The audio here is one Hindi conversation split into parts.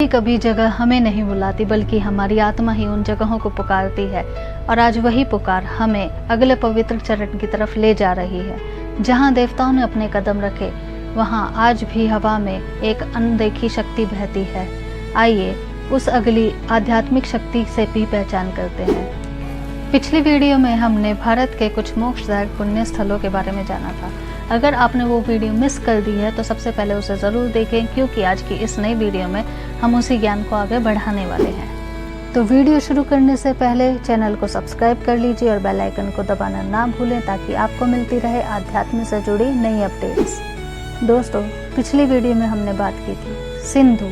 कभी जगह हमें नहीं बुलाती, बल्कि हमारी आत्मा ही उन जगहों को पुकारती है। और आज वही पुकार हमें अगले पवित्र चरण की तरफ ले जा रही है। जहाँ देवताओं ने अपने कदम रखे, वहाँ आज भी हवा में एक अनदेखी शक्ति बहती है। आइए उस अगली आध्यात्मिक शक्ति से भी पहचान करते हैं। पिछली वीडियो में हमने भारत के कुछ मोक्षदायक पुण्य स्थलों के बारे में जाना था। अगर आपने वो वीडियो मिस कर दी है तो सबसे पहले उसे ज़रूर देखें, क्योंकि आज की इस नई वीडियो में हम उसी ज्ञान को आगे बढ़ाने वाले हैं। तो वीडियो शुरू करने से पहले चैनल को सब्सक्राइब कर लीजिए और बेल आइकन को दबाना ना भूलें, ताकि आपको मिलती रहे आध्यात्म से जुड़ी नई अपडेट्स। दोस्तों, पिछली वीडियो में हमने बात की थी सिंधु,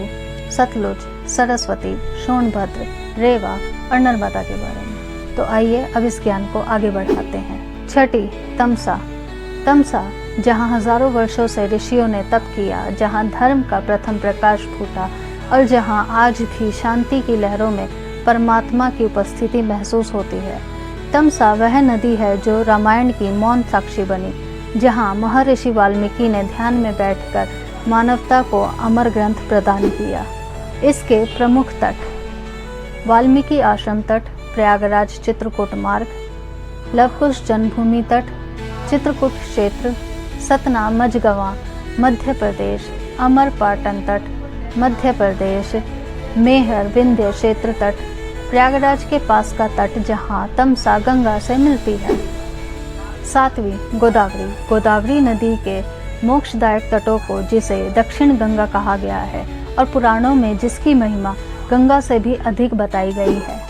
सतलुज, सरस्वती, सोनभद्र, रेवा और नर्मदा के बारे में। तो आइए अब इस ज्ञान को आगे बढ़ाते हैं। छठी, तमसा। तमसा जहाँ हजारों वर्षों से ऋषियों ने तप किया, जहाँ धर्म का प्रथम प्रकाश फूटा और जहाँ आज भी शांति की लहरों में परमात्मा की उपस्थिति महसूस होती है। तमसा वह नदी है जो रामायण की मौन साक्षी बनी, जहाँ महर्षि वाल्मीकि ने ध्यान में बैठकर मानवता को अमर ग्रंथ प्रदान किया। इसके प्रमुख तट वाल्मीकि आश्रम तट, प्रयागराज चित्रकूट मार्ग, लवकुश जन्मभूमि तट, चित्रकूट क्षेत्र, सतना मझगवां मध्य प्रदेश, अमरपाटन तट मध्य प्रदेश, मेहर विंध्य क्षेत्र तट, प्रयागराज के पास का तट जहां तमसा गंगा से मिलती है। सातवीं, गोदावरी। गोदावरी नदी के मोक्षदायक तटों को, जिसे दक्षिण गंगा कहा गया है और पुराणों में जिसकी महिमा गंगा से भी अधिक बताई गई है।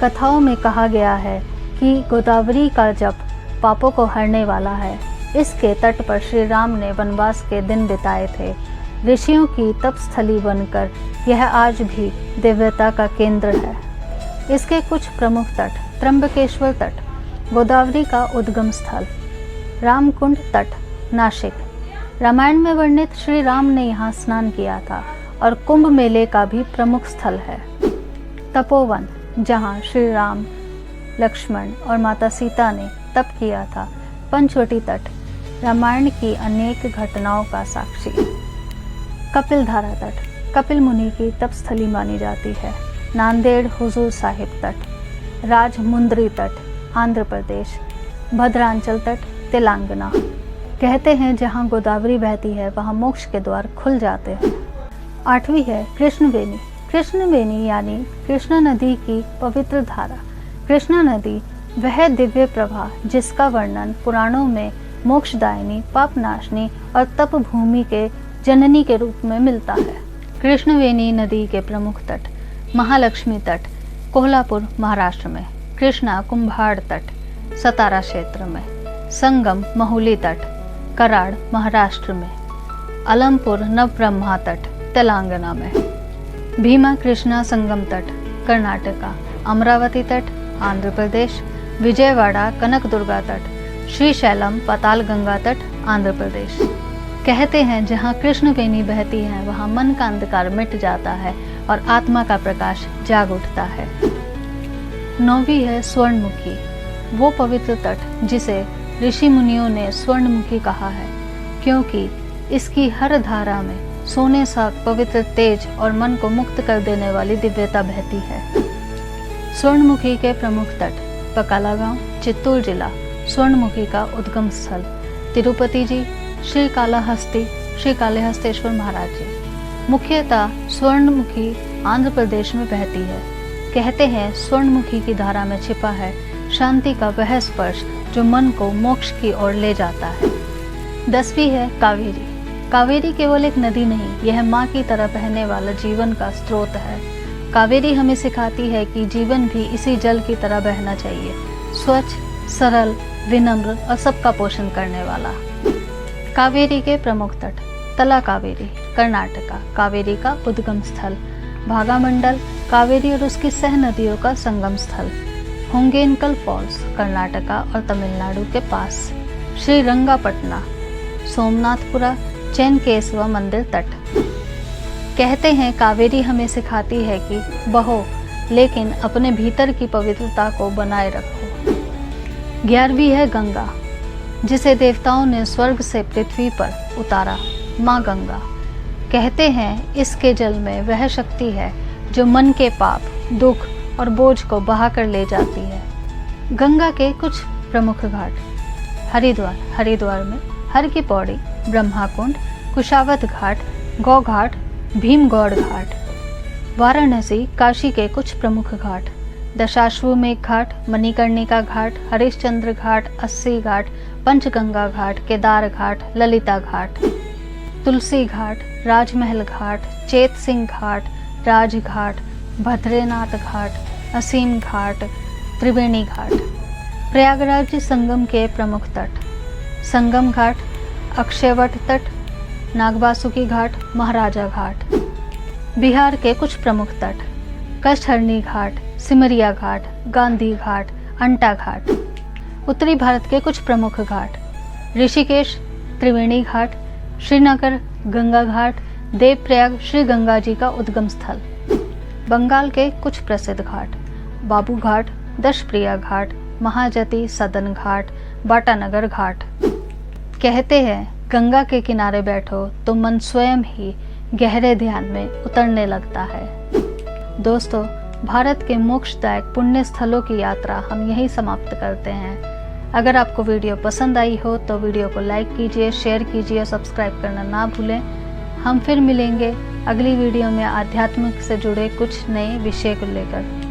कथाओं में कहा गया है कि गोदावरी का जप पापों को हरने वाला है। इसके तट पर श्री राम ने वनवास के दिन बिताए थे। ऋषियों की तपस्थली बनकर यह आज भी दिव्यता का केंद्र है। इसके कुछ प्रमुख तट: त्र्यंबकेश्वर तट, गोदावरी का उद्गम स्थल; रामकुंड तट, नासिक। रामायण में वर्णित श्री राम ने यहाँ स्नान किया था और कुंभ मेले का भी प्रमुख स्थल है। तपोवन, जहाँ श्री राम, लक्ष्मण और माता सीता ने तप किया था। पंचवटी तट, रामायण की अनेक घटनाओं का साक्षी। कपिलधारा तट, कपिल मुनि की तपस्थली मानी जाती है। नांदेड़ हुजूर साहिब तट, राजमुंद्री तट, आंध्र प्रदेश। भद्रांचल तट, तेलंगाना। कहते हैं जहाँ गोदावरी बहती है वहाँ मोक्ष के द्वार खुल जाते हैं। आठवीं है कृष्णवेणी। कृष्णवेणी यानी कृष्णा नदी की पवित्र धारा। कृष्णा नदी वह दिव्य प्रवाह जिसका वर्णन पुराणों में मोक्षदायिनी, पापनाशनी और तप भूमि के जननी के रूप में मिलता है। कृष्णवेणी नदी के प्रमुख तट: महालक्ष्मी तट, कोल्हापुर महाराष्ट्र में; कृष्णा कुंभाड़ तट, सतारा क्षेत्र में; संगम महुली तट, कराड़ महाराष्ट्र में; अलमपुर नवब्रह्मा तट, तेलंगाना में; भीमा कृष्णा संगम तट, कर्नाटका; अमरावती तट, आंध्र प्रदेश; विजयवाड़ा कनकदुर्गा तट, श्रीशैलम पातालगंगा तट, आंध्र प्रदेश। कहते हैं जहाँ कृष्णवेणी बहती है वहाँ मन का अंधकार मिट जाता है और आत्मा का प्रकाश जाग उठता है। नौवीं है स्वर्णमुखी, वो पवित्र तट जिसे ऋषि मुनियों ने स्वर्णमुखी कहा है, क्योंकि इसकी हर धारा में सोने सा पवित्र तेज और मन को मुक्त कर देने वाली दिव्यता बहती है। स्वर्णमुखी के प्रमुख तट: बकालागांव, चित्तूर जिला, स्वर्णमुखी का उद्गम स्थल; तिरुपति जी, श्री कालाहस्ती, श्री कालहस्तेश्वर महाराज जी। मुख्यतः स्वर्णमुखी आंध्र प्रदेश में बहती है। कहते हैं स्वर्णमुखी की धारा में छिपा है शांति का वह स्पर्श जो मन को मोक्ष की ओर ले जाता है। 10वीं है कावेरी। कावेरी केवल एक नदी नहीं, यह माँ की तरह बहने वाला जीवन का स्रोत है। कावेरी हमें सिखाती है कि जीवन भी इसी जल की तरह बहना चाहिए, स्वच्छ, सरल, विनम्र और सबका पोषण करने वाला। कावेरी के प्रमुख तट: तलाकावेरी, कर्नाटका, कावेरी का उद्गम स्थल; भागामंडल, कावेरी और उसकी सह नदियों का संगम स्थल; होंगेनकल फॉल्स, कर्नाटका और तमिलनाडु के पास; श्रीरंगापटना, सोमनाथपुरा, चैनकेसवा मंदिर तट। कहते हैं कावेरी हमें सिखाती है कि बहो, लेकिन अपने भीतर की पवित्रता को बनाए रखो। 11वीं है गंगा, जिसे देवताओं ने स्वर्ग से पृथ्वी पर उतारा, माँ गंगा। कहते हैं इसके जल में वह शक्ति है जो मन के पाप, दुख और बोझ को बहाकर ले जाती है। गंगा के कुछ प्रमुख घाट। हरिद्वार में हर की पौड़ी, ब्रह्माकुंड, कुशावत घाट, गौ घाट, भीमगौड़ घाट। वाराणसी काशी के कुछ प्रमुख घाट। दशाश्वमेध घाट, मणिकर्णिका घाट, हरिश्चंद्र घाट, अस्सी घाट, पंचगंगा घाट, केदार घाट, ललिता घाट। तुलसी घाट, राजमहल घाट, चेत सिंह घाट, राजघाट, भद्रेनाथ घाट, असीम घाट, त्रिवेणी घाट। प्रयागराज संगम के प्रमुख तट। संगम घाट, अक्षयवट तट, नागवासुकी घाट, महाराजा घाट। बिहार के कुछ प्रमुख तट। कष्टहरणी घाट, सिमरिया घाट, गांधी घाट, अंटा घाट। उत्तरी भारत के कुछ प्रमुख घाट। ऋषिकेश, त्रिवेणी घाट, श्रीनगर, गंगा घाट, देवप्रयाग श्री गंगा जी का उद्गम स्थल। बंगाल के कुछ प्रसिद्ध घाट। बाबू घाट, दशप्रिया घाट, महाजती सदन घाट, बाटानगर घाट। कहते हैं गंगा के किनारे बैठो तो मन स्वयं ही गहरे ध्यान में उतरने लगता है। दोस्तों, भारत के मोक्षदायक पुण्य स्थलों की यात्रा हम यहीं समाप्त करते हैं। अगर आपको वीडियो पसंद आई हो तो वीडियो को लाइक कीजिए, शेयर कीजिए और सब्सक्राइब करना ना भूलें। हम फिर मिलेंगे अगली वीडियो में आध्यात्मिक से जुड़े कुछ नए विषय को लेकर।